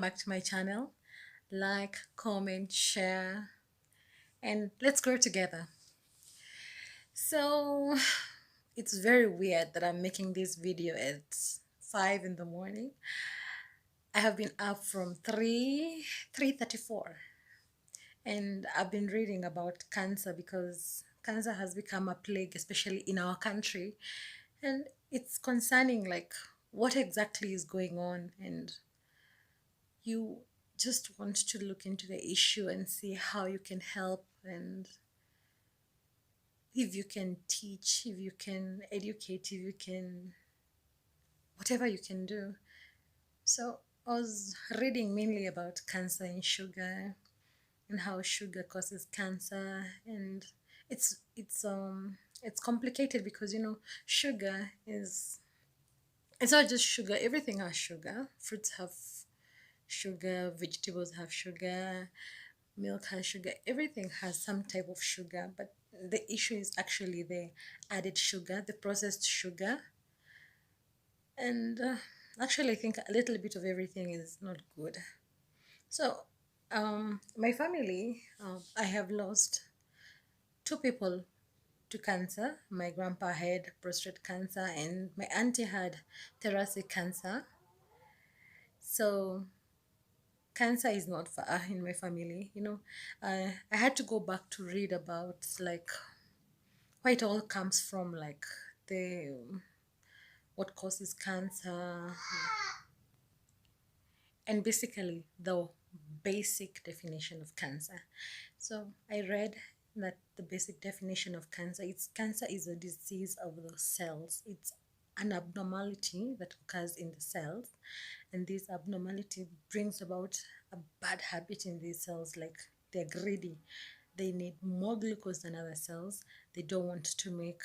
back to my channel. Like, comment, share, and let's grow together. So, it's very weird that I'm making this video at 5 in the morning. I have been up from 3:34, and I've been reading about cancer because cancer has become a plague, especially in our country, and it's concerning, like what exactly is going on, and you just want to look into the issue and see how you can help, and if you can teach, if you can educate, if you can, whatever you can do. So I was reading mainly about cancer and sugar and how sugar causes cancer, and it's complicated because sugar is, it's not just sugar, everything has sugar. Fruits have sugar, vegetables have sugar, milk has sugar, everything has some type of sugar, but the issue is actually the added sugar, the processed sugar. And actually, I think a little bit of everything is not good. So, my family, I have lost two people to cancer. My grandpa had prostate cancer, and my auntie had thoracic cancer. So, cancer is not far in my family. I had to go back to read about like where it all comes from, like the what causes cancer, and basically the basic definition of cancer. So I read that the basic definition of cancer is a disease of the cells. It's an abnormality that occurs in the cells, and this abnormality brings about a bad habit in these cells, like they're greedy. They need more glucose than other cells. They don't want to make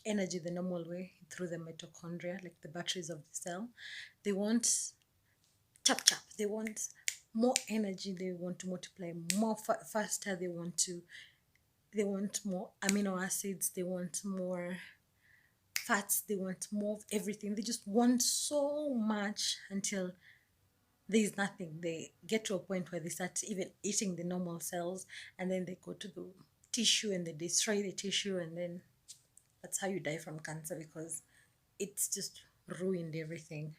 energy the normal way through the mitochondria, like the batteries of the cell. They want chop chop. They want more energy. They want to multiply more faster. They want more amino acids. They want more fats. They want more of everything. They just want so much until there is nothing. They get to a point where they start even eating the normal cells, and then they go to the tissue and they destroy the tissue, and then that's how you die from cancer, because it's just ruined everything.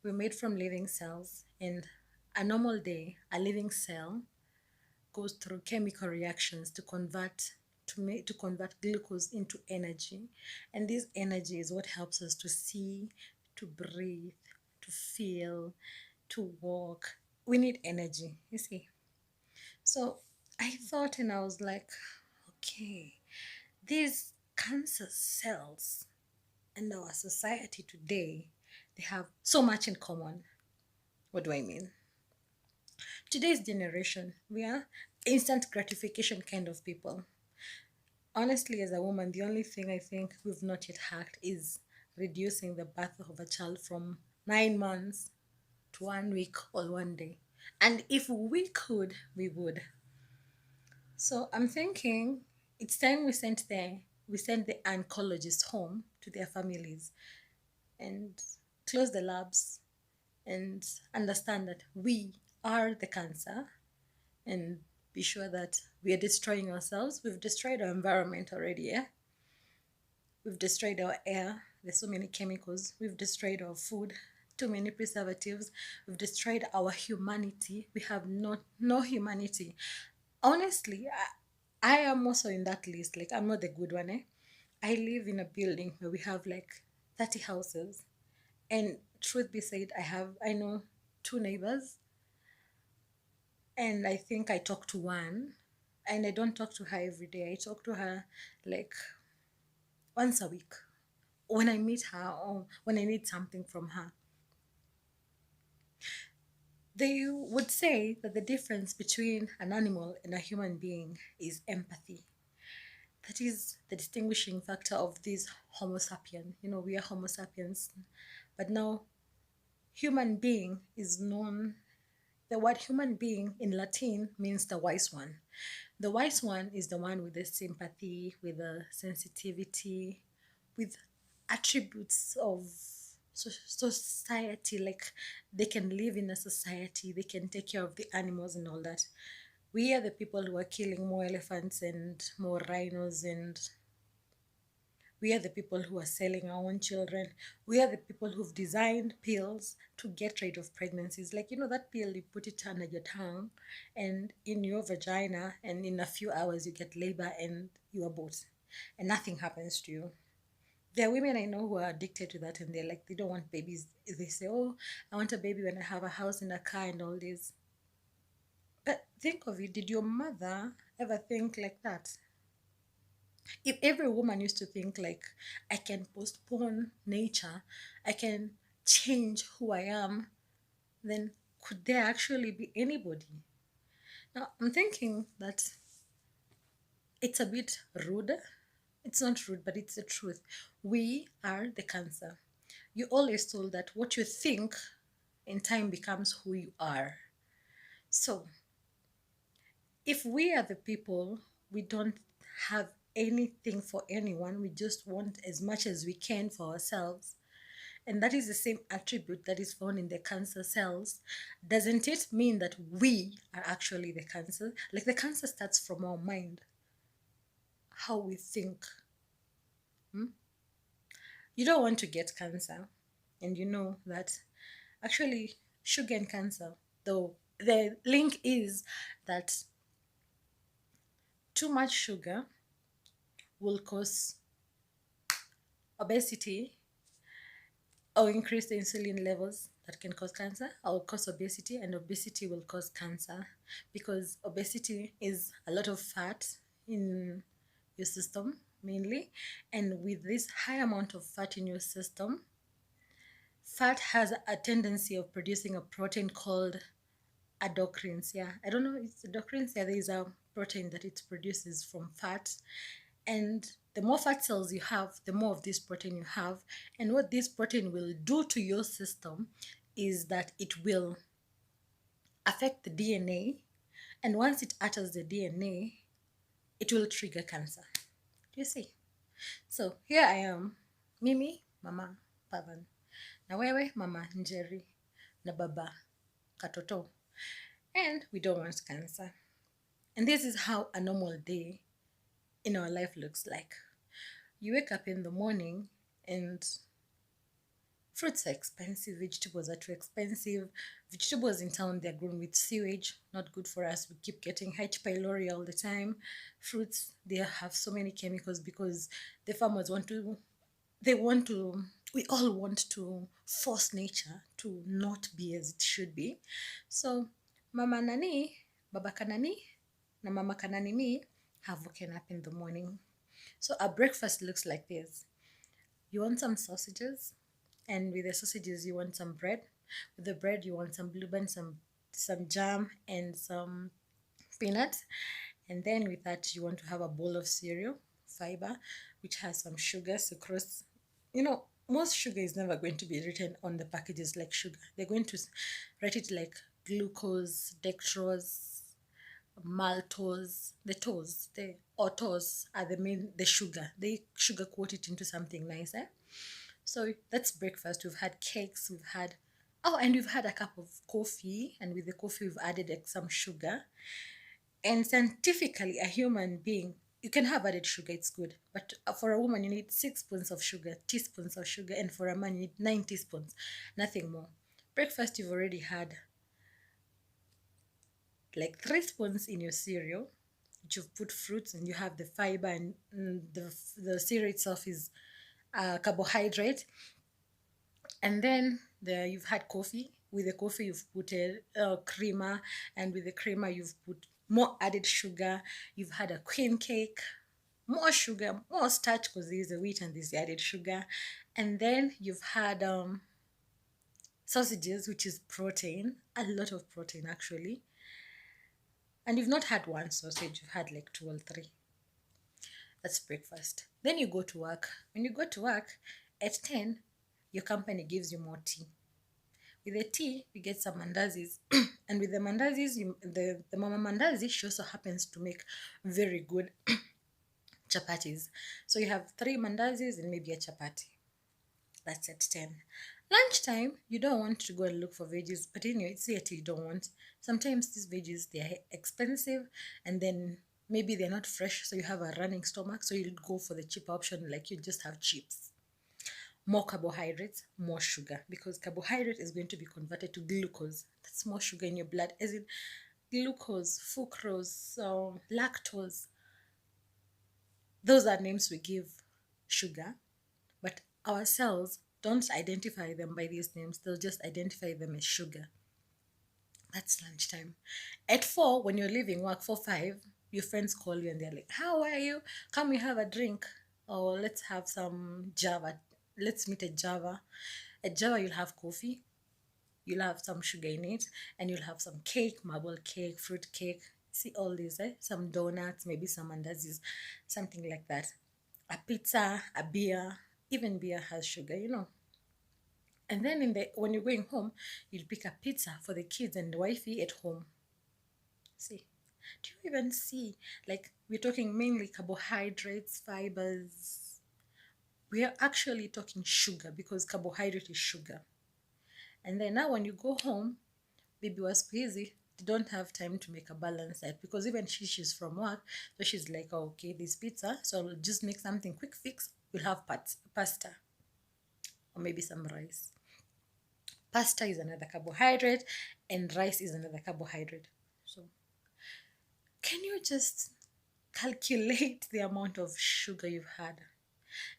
We're made from living cells, and a normal day, a living cell goes through chemical reactions to convert glucose into energy, and this energy is what helps us to see, to breathe, to feel, to walk. We need energy, you see. So I thought, and I was like, okay, these cancer cells in our society today, they have so much in common. What do I mean? Today's generation, we are instant gratification kind of people. Honestly, as a woman, the only thing I think we've not yet hacked is reducing the birth of a child from 9 months to 1 week or 1 day. And if we could, we would. So I'm thinking it's time we sent the oncologists home to their families and close the labs and understand that we are the cancer, and be sure that we are destroying ourselves. We've destroyed our environment already, yeah? We've destroyed our air. There's so many chemicals. We've destroyed our food, too many preservatives. We've destroyed our humanity. We have no humanity. Honestly, I am also in that list. Like, I'm not the good one, eh? I live in a building where we have like 30 houses. And truth be said, I know two neighbors, and I think I talk to one, and I don't talk to her every day. I talk to her like once a week when I meet her or when I need something from her. They would say that the difference between an animal and a human being is empathy. That is the distinguishing factor of this Homo sapien. We are Homo sapiens, but now human being is known. The word human being in Latin means the wise one. The wise one is the one with the sympathy, with the sensitivity, with attributes of society, like they can live in a society, they can take care of the animals and all that. We are the people who are killing more elephants and more rhinos, and we are the people who are selling our own children. We are the people who've designed pills to get rid of pregnancies. Like, that pill, you put it under your tongue and in your vagina, and in a few hours, you get labor and you abort, and nothing happens to you. There are women I know who are addicted to that, and they're like, they don't want babies. They say, oh, I want a baby when I have a house and a car and all this. But think of it, did your mother ever think like that? If every woman used to think like, I can postpone nature, I can change who I am, then could there actually be anybody? Now, I'm thinking that it's a bit rude. It's not rude, but it's the truth. We are the cancer. You always told that what you think in time becomes who you are. So, if we are the people, we don't have anything for anyone, we just want as much as we can for ourselves. And that is the same attribute that is found in the cancer cells. Doesn't it mean that we are actually the cancer? Like the cancer starts from our mind, how we think. You don't want to get cancer, and you know that actually sugar and cancer, though the link is that too much sugar will cause obesity or increase the insulin levels that can cause cancer, or cause obesity, and obesity will cause cancer, because obesity is a lot of fat in your system mainly, and with this high amount of fat in your system, fat has a tendency of producing a protein called endocrines. Yeah, I don't know, it's endocrines. Yeah, there is a protein that it produces from fat, and the more fat cells you have, the more of this protein you have. And what this protein will do to your system is that it will affect the DNA, and once it alters the DNA, it will trigger cancer. Do you see? So here I am, mimi mama Pavan, na wewe mama Njeri, na baba Katoto, and we don't want cancer. And this is how a normal day in our life looks like. You wake up in the morning and fruits are expensive, vegetables are too expensive. Vegetables in town, they're grown with sewage, not good for us. We keep getting H. pylori all the time. Fruits, they have so many chemicals because the farmers we all want to force nature to not be as it should be. So Mama Nani, Baba Kanani, na Mama Kanani me have woken up in the morning. So our breakfast looks like this. You want some sausages, and with the sausages you want some bread. With the bread you want some blueband, some jam, and some peanuts. And then with that you want to have a bowl of cereal, fiber, which has some sugar, sucrose. Most sugar is never going to be written on the packages like sugar. They're going to write it like glucose, dextrose, maltose, the autos are the sugar. They sugar coat it into something nice, eh? So that's breakfast. We've had cakes, and we've had a cup of coffee, and with the coffee we've added like some sugar. And scientifically, a human being, you can have added sugar, it's good. But for a woman, you need 6 spoons of sugar, teaspoons of sugar, and for a man, you need 9 teaspoons, nothing more. Breakfast, you've already had like 3 spoons in your cereal. You've put fruits, and you have the fiber, and the cereal itself is carbohydrate. And then you've had coffee. With the coffee, you've put a creamer, and with the creamer, you've put more added sugar. You've had a queen cake, more sugar, more starch, because there's the wheat and there's the added sugar. And then you've had sausages, which is protein, a lot of protein actually. And you've not had one sausage, you've had like 2 or 3. That's breakfast. Then you go to work. When you go to work at 10, your company gives you more tea. With the tea, you get some mandazis. And with the mandazis, the mama mandazi, she also happens to make very good chapatis. So you have 3 mandazis and maybe a chapati. That's at 10. Lunchtime, you don't want to go and look for veggies, but anyway, it's yet you don't want. Sometimes these veggies they are expensive, and then maybe they're not fresh, so you have a running stomach, so you'll go for the cheap option, like you just have chips. More carbohydrates, more sugar, because carbohydrate is going to be converted to glucose. That's more sugar in your blood, as in glucose, fructose, lactose. Those are names we give sugar, but our cells don't identify them by these names, they'll just identify them as sugar. That's lunchtime. At 4, when you're leaving work, 4, 5, your friends call you and they're like, how are you? Come, we have a drink. Or let's have some Java. Let's meet at Java. At Java, you'll have coffee, you'll have some sugar in it, and you'll have some cake, marble cake, fruit cake. See all these, eh? Some donuts, maybe some andazis, something like that. A pizza, a beer, even beer has sugar. And then when you're going home, you'll pick a pizza for the kids and the wifey at home. See, do you even see? Like, we're talking mainly carbohydrates, fibers. We are actually talking sugar because carbohydrate is sugar. And then now when you go home, baby was busy. They don't have time to make a balanced diet because even she's from work, so she's like, oh, okay, this pizza, so I'll just make something quick fix. We'll have pasta or maybe some rice. Pasta is another carbohydrate, and rice is another carbohydrate. So, can you just calculate the amount of sugar you've had?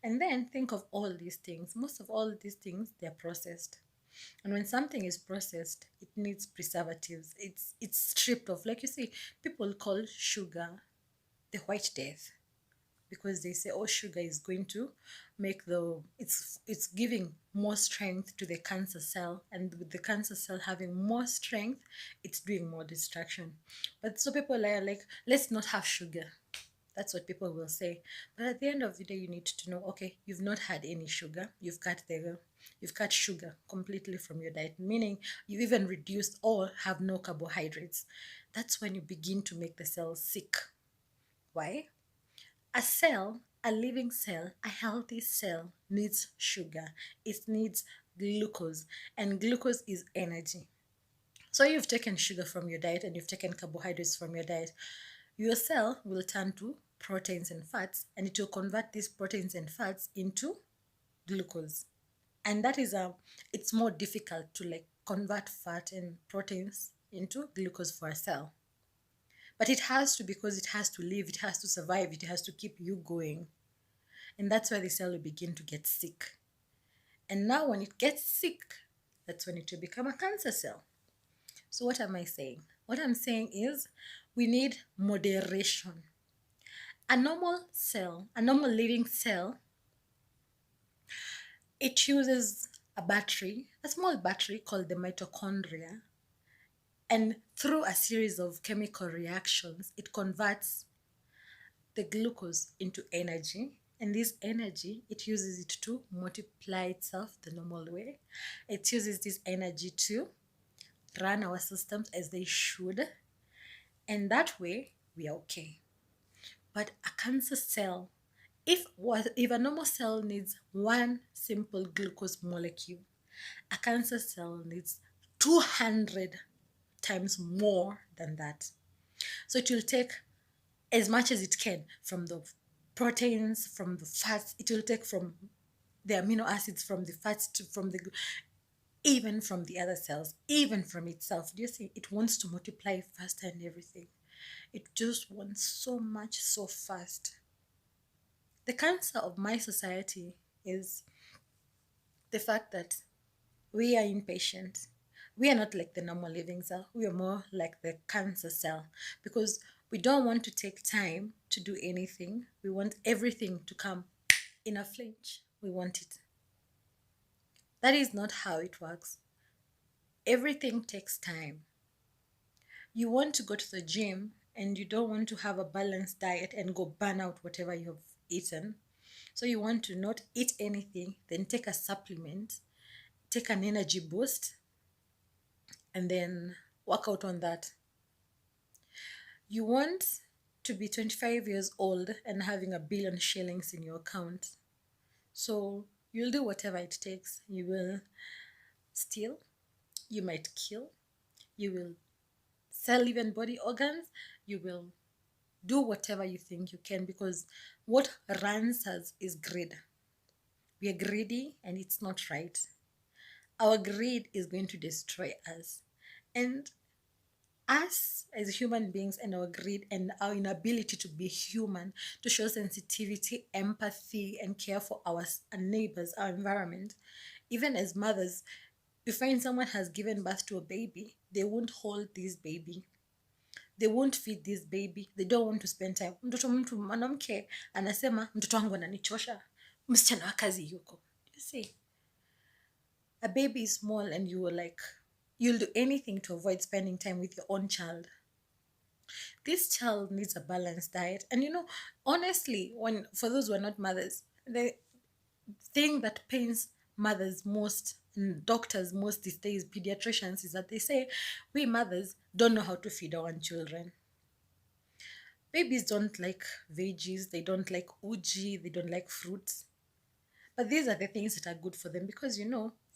And then think of all these things. Most of all these things, they're processed. And when something is processed, it needs preservatives. It's stripped of. Like you see, people call sugar the white death because they say, oh, sugar is going to make it's giving more strength to the cancer cell, and with the cancer cell having more strength, it's doing more destruction. But so people are like, let's not have sugar. That's what people will say. But at the end of the day, you need to know, okay, you've not had any sugar. You've cut sugar completely from your diet, meaning you even reduced or have no carbohydrates. That's when you begin to make the cells sick. Why? A cell, a living cell, a healthy cell needs sugar. It needs glucose, and glucose is energy. So you've taken sugar from your diet and you've taken carbohydrates from your diet. Your cell will turn to proteins and fats, and it will convert these proteins and fats into glucose. And that is it's more difficult to like convert fat and proteins into glucose for a cell. But it has to, because it has to live, it has to survive, it has to keep you going. And that's why the cell will begin to get sick. And now when it gets sick, that's when it will become a cancer cell. So what am I saying? What I'm saying is we need moderation. A normal cell, a normal living cell, it uses a battery, a small battery called the mitochondria. And through a series of chemical reactions, it converts the glucose into energy. And this energy, it uses it to multiply itself the normal way. It uses this energy to run our systems as they should. And that way, we are okay. But a cancer cell, if a normal cell needs one simple glucose molecule, a cancer cell needs 200 times more than that. So it will take as much as it can from the proteins, from the fats. It will take from the amino acids, from the fats, even from the other cells, even from itself. Do you see? It wants to multiply faster and everything. It just wants so much, so fast. The cancer of my society is the fact that we are impatient. We are not like the normal living cell. We are more like the cancer cell because we don't want to take time to do anything. We want everything to come in a flinch. We want it. That is not how it works. Everything takes time. You want to go to the gym and you don't want to have a balanced diet and go burn out whatever you have eaten. So you want to not eat anything, then take a supplement, take an energy boost, and then work out on that. You want to be 25 years old and having 1 billion shillings in your account. So You'll do whatever it takes. You will steal, you might kill, you will sell even body organs, you will do whatever you think you can, because what runs us is greed. We are greedy and it's not right. Our greed is going to destroy us. And us as human beings and our greed and our inability to be human, to show sensitivity, empathy, and care for our neighbors, our environment, even as mothers, you find someone has given birth to a baby, they won't hold this baby, they won't feed this baby, they don't want to spend time. Mtoto mtu mwanamke anasema mtoto wangu ananichosha, msichana wa kazi yuko. You see, a baby is small and you were like, you'll do anything to avoid spending time with your own child. This child needs a balanced diet. And honestly, when for those who are not mothers, the thing that pains mothers most and doctors most these days, pediatricians, is that they say we mothers don't know how to feed our children. Babies don't like veggies, they don't like uji, they don't like fruits. But these are the things that are good for them, because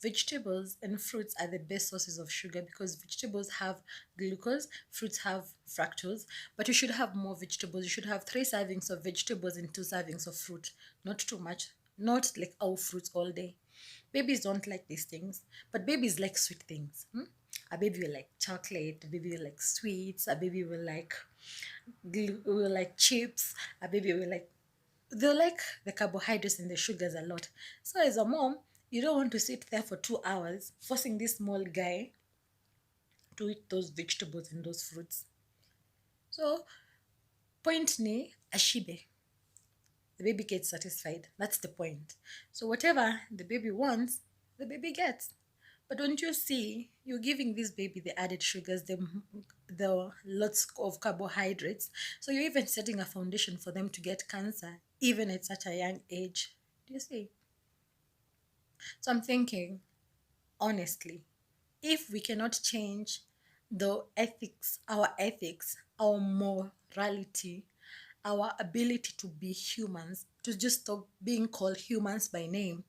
vegetables and fruits are the best sources of sugar, because vegetables have glucose, fruits have fructose. But you should have more vegetables. You should have 3 servings of vegetables and 2 servings of fruit. Not too much. Not like all fruits all day. Babies don't like these things, but babies like sweet things. A baby will like chocolate, a baby will like sweets, a baby will like chips, a baby will like, they like the carbohydrates and the sugars a lot. So as a mom, you don't want to sit there for 2 hours forcing this small guy to eat those vegetables and those fruits. So point ni ashibe. The baby gets satisfied. That's the point. So whatever the baby wants, the baby gets. But don't you see, you're giving this baby the added sugars, the lots of carbohydrates. So you're even setting a foundation for them to get cancer, even at such a young age. Do you see? So I'm thinking, honestly, if we cannot change ethics, our morality, our ability to be humans, to just stop being called humans by name,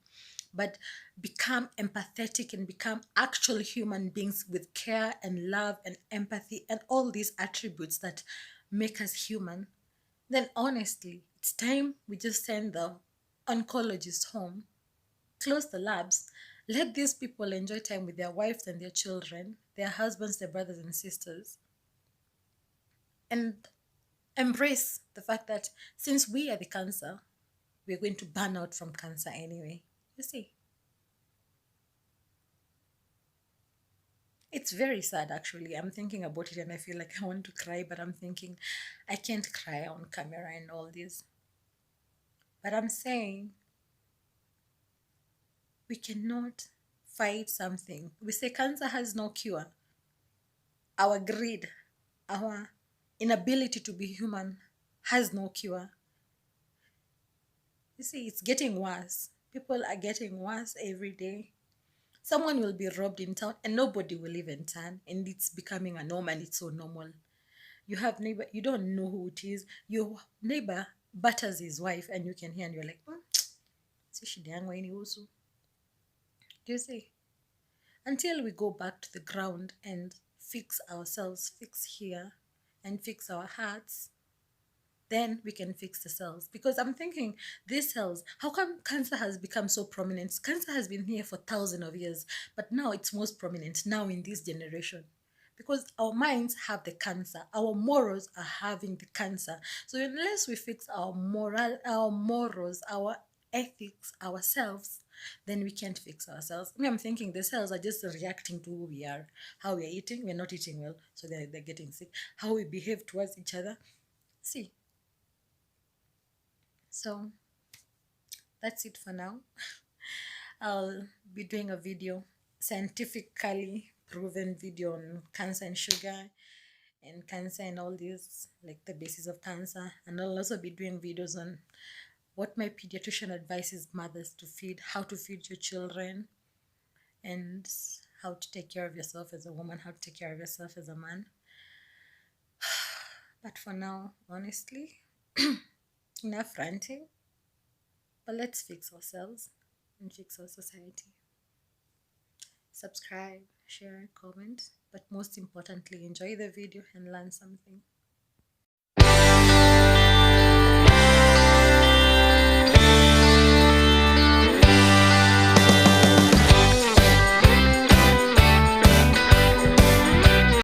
but become empathetic and become actual human beings with care and love and empathy and all these attributes that make us human, then honestly, it's time we just send the oncologists home, close the labs, let these people enjoy time with their wives and their children, their husbands, their brothers and sisters, and embrace the fact that since we are the cancer, we're going to burn out from cancer anyway. You see? It's very sad, actually. I'm thinking about it and I feel like I want to cry, but I'm thinking I can't cry on camera and all this. But I'm saying we cannot fight something. We say cancer has no cure. Our greed, our inability to be human has no cure. You see, it's getting worse. People are getting worse every day. Someone will be robbed in town and nobody will even turn, and it's becoming a norm, and it's so normal. You have neighbor, you don't know who it is. Your neighbor batters his wife and you can hear and you're like, si shida yangu hainihusu. Do you see? Until we go back to the ground and fix ourselves, fix here and fix our hearts, then we can fix the cells. Because I'm thinking, these cells, how come cancer has become so prominent? Cancer has been here for thousands of years, but now it's most prominent now in this generation. Because our minds have the cancer, our morals are having the cancer. So unless we fix our morals, our ethics, ourselves, then we can't fix ourselves. I'm thinking the cells are just reacting to who we are, how we are eating. We're not eating well, so they're getting sick. How we behave towards each other. See, so that's it for now. I'll be doing a video, scientifically proven video on cancer and sugar and cancer and all this, like the basis of cancer. And I'll also be doing videos on what my pediatrician advises mothers to feed, how to feed your children, and how to take care of yourself as a woman, how to take care of yourself as a man. But for now, honestly, enough ranting. But let's fix ourselves. and fix our society. Subscribe, share, comment, but most importantly, enjoy the video and learn something.